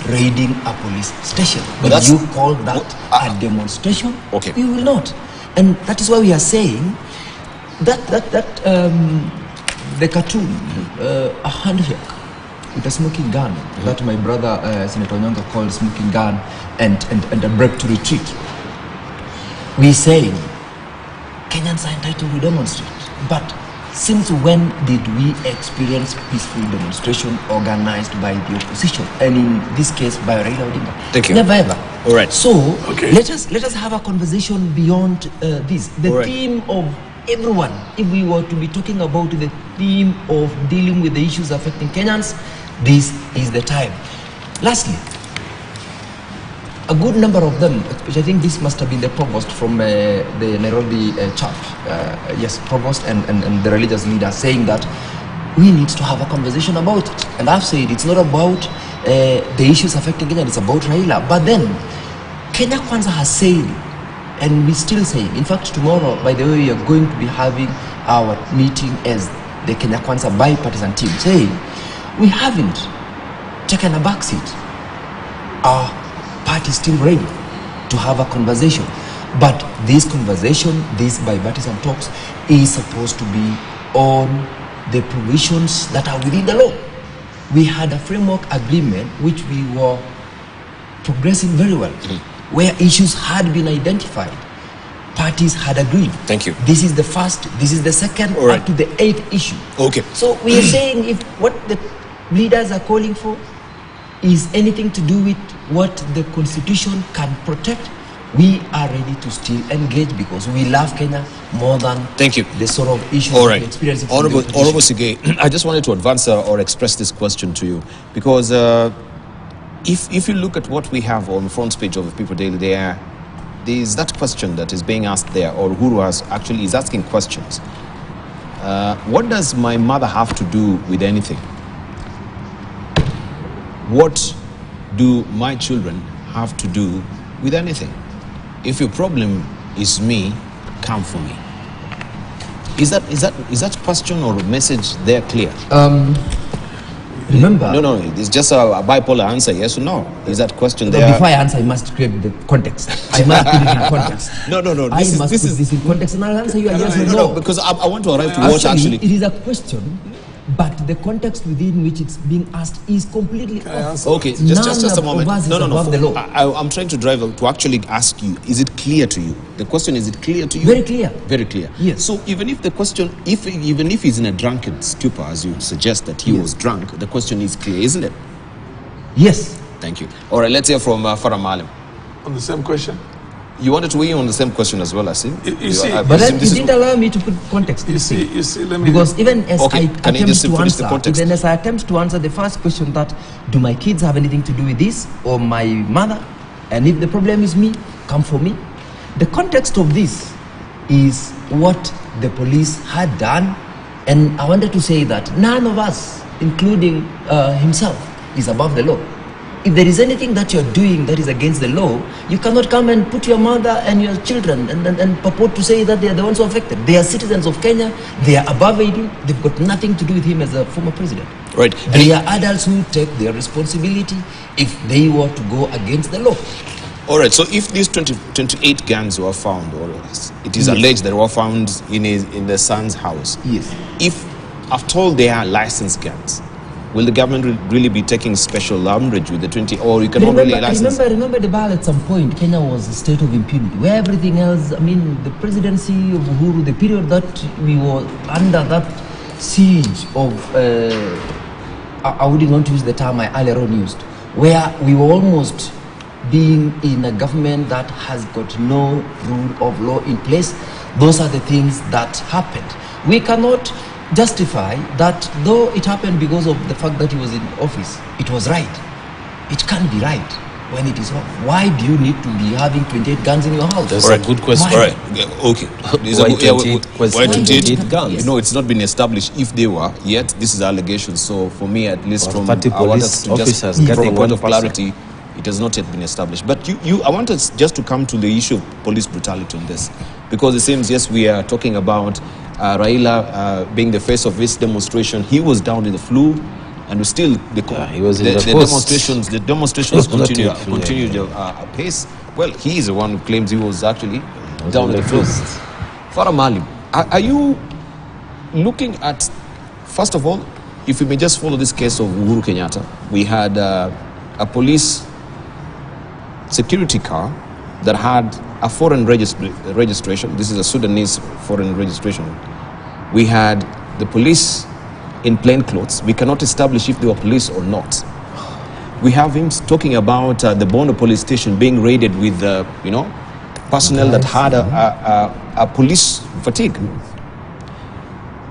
raiding a police station. But Will you call that a demonstration? Okay. You will not. And that is why we are saying that the cartoon, a handshake with a smoking gun, that my brother Senator Onyonga called smoking gun, and a break to retreat. We saying Kenyans are entitled to demonstrate, but since when did we experience peaceful demonstration organized by the opposition, and in this case by Raila Odinga? Thank you. Never ever. All right. So let us have a conversation beyond this. The theme of everyone, if we were to be talking about the theme of dealing with the issues affecting Kenyans, this is the time. Lastly, a good number of them, which I think this must have been the provost from the Nairobi church, yes, provost and the religious leader, saying that we need to have a conversation about it. And I've said it's not about the issues affecting Kenya, it's about Raila. But then, Kenya Kwanza has said, and we still say, in fact, tomorrow, by the way, we are going to be having our meeting as the Kenya Kwanza bipartisan team, saying we haven't taken a backseat. Our party is still ready to have a conversation. But this conversation, these bipartisan talks, is supposed to be on the provisions that are within the law. We had a framework agreement which we were progressing very well, where issues had been identified. Parties had agreed. Thank you. This is the first, this is the second, up to the 8th issue. Okay. So we are saying if what the leaders are calling for is anything to do with what the constitution can protect, we are ready to still engage because we love Kenya more than the sort of issues we experience. Honorable Sige, I just wanted to advance or express this question to you because if you look at what we have on the front page of the People Daily, there is that question that is being asked there, or Uhuru is asking questions. What does my mother have to do with anything? What do my children have to do with anything? If your problem is me, come for me. Is that question or message there clear? Remember? No, it's just a bipolar answer, yes or no. Is that question there? Before I answer, I must create the context. I must put it in context. No. This put this in context, and I'll answer you a yes or no. Because I want to arrive to watch actually. It is a question, but the context within which it's being asked is completely off. Okay, just a moment. No. The law. I'm trying to drive to actually ask you, is it clear to you? The question, is it clear to you? Very clear. Very clear. Yes. So even if the question, even if he's in a drunken stupor, as you suggest that he was drunk, the question is clear, isn't it? Yes. Thank you. All right, let's hear from Farah Malim. On the same question? You wanted to weigh in on the same question as well, I see. You see, but then you didn't allow me to put context. You see, let me... Because even as I attempt to answer the first question, that do my kids have anything to do with this, or my mother, and if the problem is me, come for me. The context of this is what the police had done, and I wanted to say that none of us, including himself, is above the law. If there is anything that you're doing that is against the law, you cannot come and put your mother and your children and purport to say that they are the ones who are affected. They are citizens of Kenya. They are above 18. They've got nothing to do with him as a former president. Right. They are adults who take their responsibility if they were to go against the law. All right. So if these 28 guns were found, or it is alleged that they were found in the son's house. Yes. If after all they are licensed guns, will the government really be taking special umbrage with the 20, or you cannot really license? Remember the bar at some point, Kenya was a state of impunity, where everything else, I mean, the presidency of Uhuru, the period that we were under that siege of, I wouldn't want to use the term I earlier on used, where we were almost being in a government that has got no rule of law in place. Those are the things that happened. We cannot justify that though it happened because of the fact that he was in office, it was right. It can't be right when it is wrong. Why do you need to be having 28 guns in your house? That's a good question. All right, okay. Why 28 guns? You know, it's not been established if they were yet. This is allegation. So for me, at least from party police officers from a point of clarity, it has not yet been established. But I wanted just to come to the issue of police brutality on this, because it seems, yes, we are talking about Raila being the face of this demonstration. He was down in the flu. and still he was in the demonstrations continued apace. Well, he is the one who claims he was actually down at the field. Farah Maalim, are you looking at, first of all, if we may just follow this case of Uhuru Kenyatta, we had a police security car that had a foreign registration. This is a Sudanese foreign registration. We had the police in plain clothes. We cannot establish if they were police or not. We have him talking about the Bondo police station being raided with, personnel that had a police fatigue.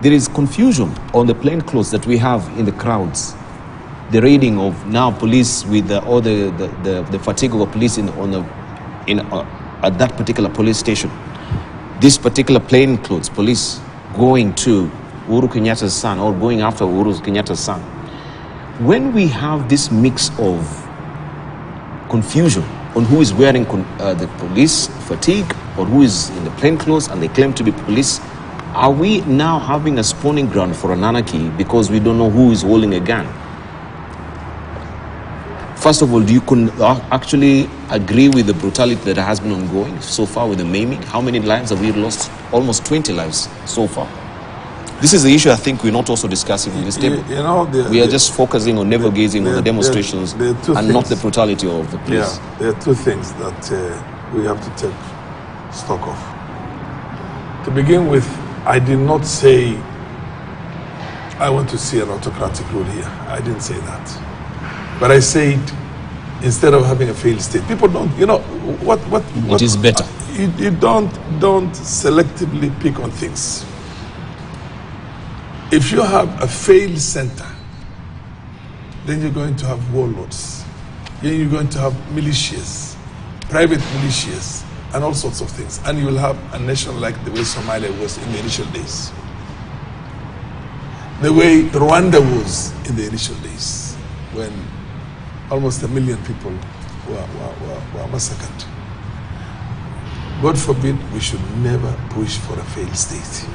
There is confusion on the plain clothes that we have in the crowds. The raiding of now police with all the fatigue of a police at that particular police station. This particular plain clothes police going to Uhuru Kenyatta's son or going after Uhuru Kenyatta's son. When we have this mix of confusion on who is wearing the police fatigue or who is in the plain clothes and they claim to be police, are we now having a spawning ground for an anarchy because we don't know who is holding a gun? First of all, do you actually agree with the brutality that has been ongoing so far with the maiming? How many lives have we lost? Almost 20 lives so far. This is the issue I think we're not also discussing on this table. We are just focusing on navel-gazing on the demonstrations and not the brutality of the police. Yeah, there are two things that we have to take stock of. To begin with, I did not say I want to see an autocratic rule here. I didn't say that. But I said, instead of having a failed state, people don't, what it is better. You don't selectively pick on things. If you have a failed center, then you're going to have warlords. Then you're going to have militias, private militias, and all sorts of things. And you will have a nation like the way Somalia was in the initial days. The way Rwanda was in the initial days, when almost 1 million people were massacred. God forbid we should never push for a failed state.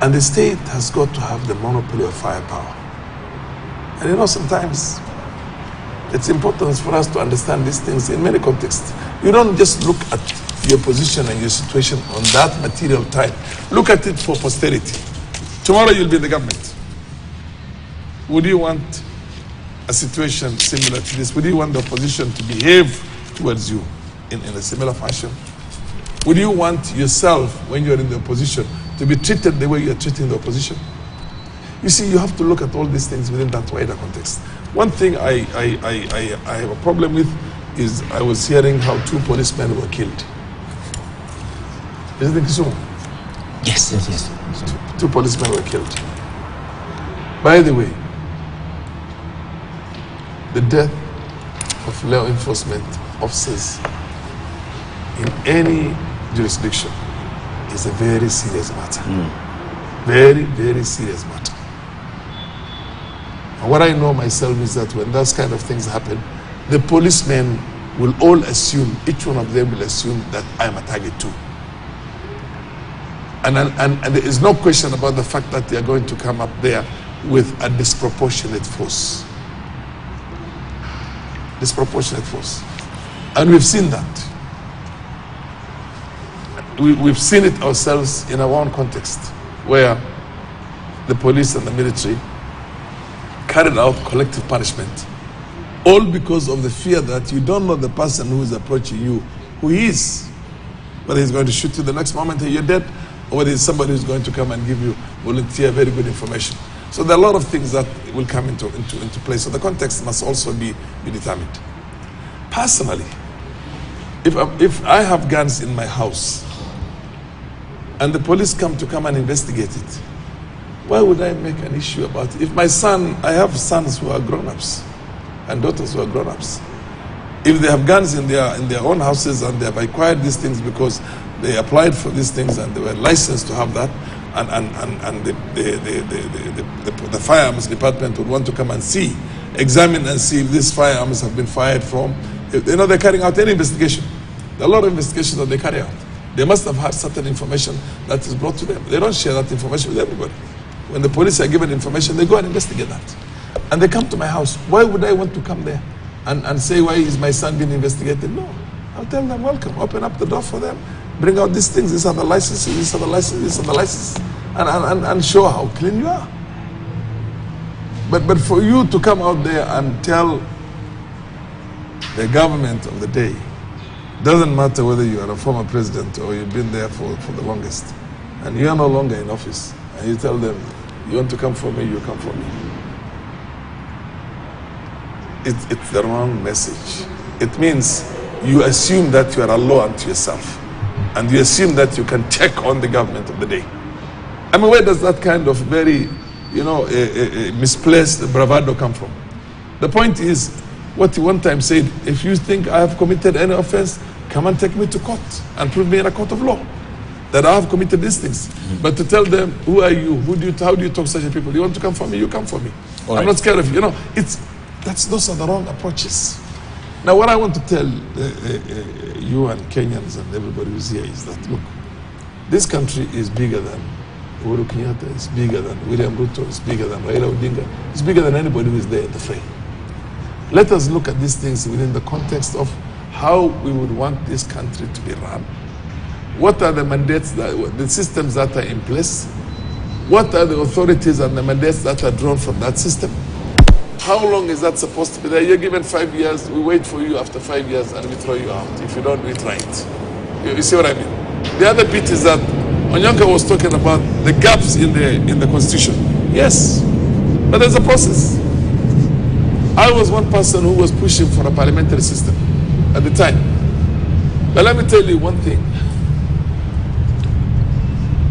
And the state has got to have the monopoly of firepower. And sometimes it's important for us to understand these things in many contexts. You don't just look at your position and your situation on that material type. Look at it for posterity. Tomorrow you'll be in the government. Would you want a situation similar to this? Would you want the opposition to behave towards you in a similar fashion? Would you want yourself, when you're in the opposition, to be treated the way you're treating the opposition? You see, you have to look at all these things within that wider context. One thing I have a problem with is I was hearing how 2 policemen were killed. Isn't it so? Yes. 2 policemen were killed. By the way, the death of law enforcement officers in any jurisdiction is a very serious matter. Very, very serious matter. And what I know myself is that when those kind of things happen, the policemen will all assume, each one of them will assume that I'm a target too. And there is no question about the fact that they are going to come up there with a disproportionate force. Disproportionate force. And we've seen that. We've seen it ourselves in our own context, where the police and the military carried out collective punishment, all because of the fear that you don't know the person who is approaching you, who he is, whether he's going to shoot you the next moment and you're dead, or whether it's somebody who's going to come and give you volunteer very good information. So there are a lot of things that will come into play. So the context must also be determined. Personally, if I have guns in my house and the police come and investigate it, why would I make an issue about it? If my son, I have sons who are grown-ups and daughters who are grown-ups. If they have guns in their own houses and they have acquired these things because they applied for these things and they were licensed to have that, and the firearms department would want to come and examine and see if these firearms have been fired from, they're carrying out any investigation. There are a lot of investigations that they carry out. They must have had certain information that is brought to them. They don't share that information with everybody. When the police are given information, they go and investigate that. and they come to my house. Why would I want to come there and say, why is my son being investigated? No, I'll tell them, welcome, open up the door for them, bring out these things, these are the licenses, these are the licenses, these are the licenses, and show how clean you are. But for you to come out there and tell the government of the day, doesn't matter whether you are a former president or you've been there for the longest, and you are no longer in office, and you tell them, you want to come for me, you come for me. It's the wrong message. It means you assume that you are a law unto yourself, and you assume that you can check on the government of the day. I mean, where does that kind of very, misplaced bravado come from? The point is, what he one time said, if you think I have committed any offense, come and take me to court and prove me in a court of law that I have committed these things. But to tell them, who are you? How do you talk to such people? You want to come for me? You come for me. I'm not scared of you. Those are the wrong approaches. Now, what I want to tell you and Kenyans and everybody who's here is that, look, this country is bigger than Uhuru Kenyatta, it's bigger than William Ruto, it's bigger than Raila Odinga, it's bigger than anybody who is there in the fray. Let us look at these things within the context of how we would want this country to be run. What are the mandates, the systems that are in place? What are the authorities and the mandates that are drawn from that system? How long is that supposed to be there? You're given 5 years, we wait for you after 5 years and we throw you out. If you don't, we try it. You see what I mean? The other bit is that Onyanka was talking about the gaps in the constitution. Yes, but there's a process. I was one person who was pushing for a parliamentary system at the time. But let me tell you one thing.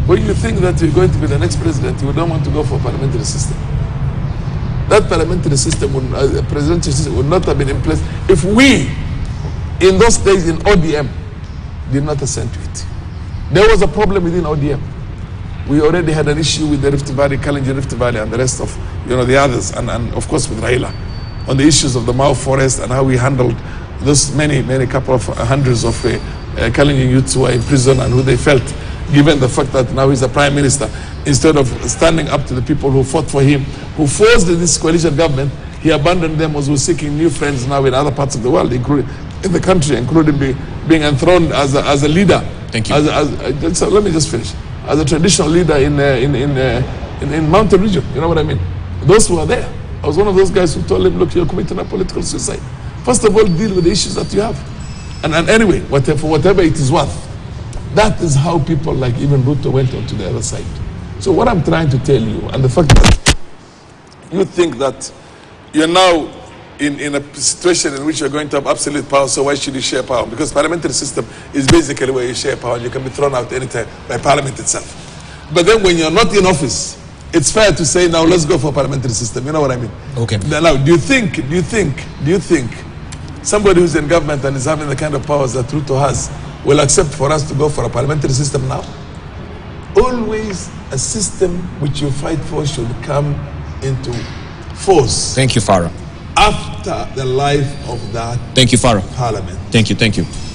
When you think that you're going to be the next president, you don't want to go for a parliamentary system. That parliamentary system, presidential system, would not have been in place if we, in those days in ODM, did not assent to it. There was a problem within ODM. We already had an issue with the Rift Valley, Kalenjin Rift Valley, and the rest of the others, and of course with Raila, on the issues of the Mau forest and how we handled those many couple of hundreds of Kalenjin youths who are in prison and who they felt, given the fact that now he's a prime minister, instead of standing up to the people who fought for him, who forced this coalition government, he abandoned them as was seeking new friends now in other parts of the world, including in the country, including being enthroned as a leader. Thank you. So let me just finish. As a traditional leader in mountain region, you know what I mean? Those who are there. I was one of those guys who told him, look, you're committing a political suicide. First of all, deal with the issues that you have. And anyway, for whatever it is worth, that is how people like even Ruto went on to the other side. So what I'm trying to tell you, and the fact that you think that you're now in a situation in which you're going to have absolute power, so why should you share power? Because parliamentary system is basically where you share power and you can be thrown out anytime by parliament itself. But then when you're not in office, it's fair to say, now let's go for a parliamentary system. You know what I mean? Okay. Now, do you think somebody who's in government and is having the kind of powers that Ruto has will accept for us to go for a parliamentary system now? Always a system which you fight for should come into force. Thank you, Farah. After the life of that Thank you, Farah. parliament. Thank you.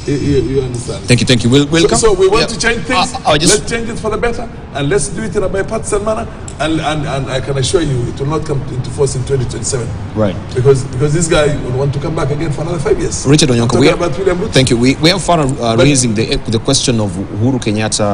You understand? Thank you. We'll so we want to change things. Let's change it for the better, and let's do it in a bipartisan manner. And I can assure you, it will not come into force in 2027. Right. Because this guy will want to come back again for another 5 years. Richard Onyanka, about William Ruto. thank you. We have Farah raising the question of Uhuru Kenyatta